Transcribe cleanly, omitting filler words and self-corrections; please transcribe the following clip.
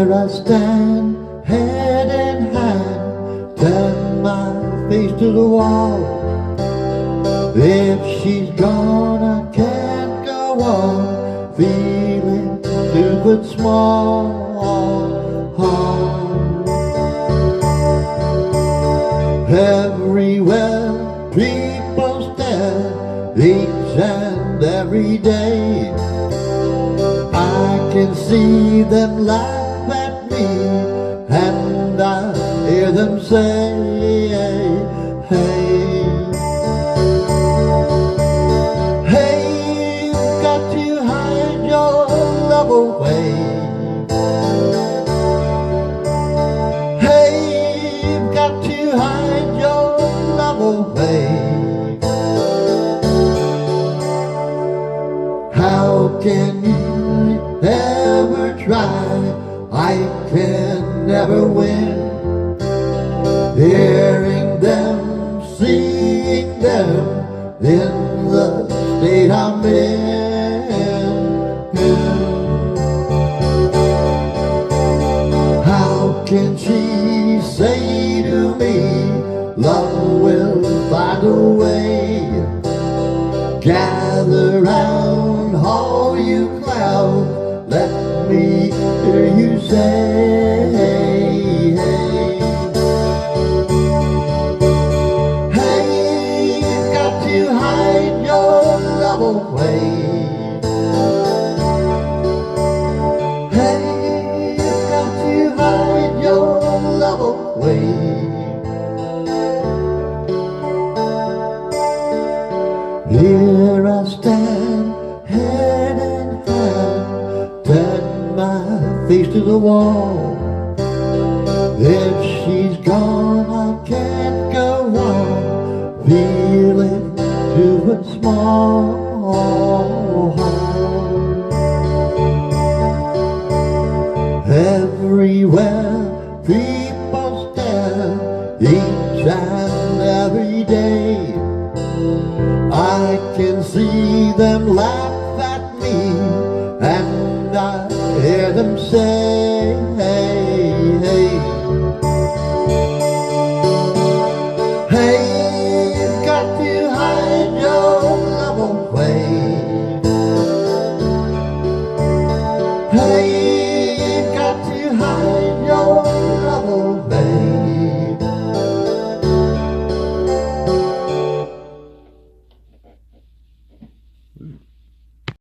Here I stand, head in hand, turn my face to the wall. If she's gone, I can't go on, feeling stupid small. Everywhere people stare, each and every day. I can see them laugh at me, and I hear them say, hey, hey, you've got to hide your love away. Hey, you've got to hide your love away. How can you ever try? I can never win. Hearing them, seeing them in the state I'm in. How can she say to me, love will find a way? Gather round, all you clouds, let me hear you say, hey, you've got to hide your love away. Hey, you've got to hide your love away. Here I stand, head in hand, turn my face to the wall. If she's gone, I can't go on, feeling too small. Everywhere people stare, each and every day. I can see them laugh at me, and I hear them say,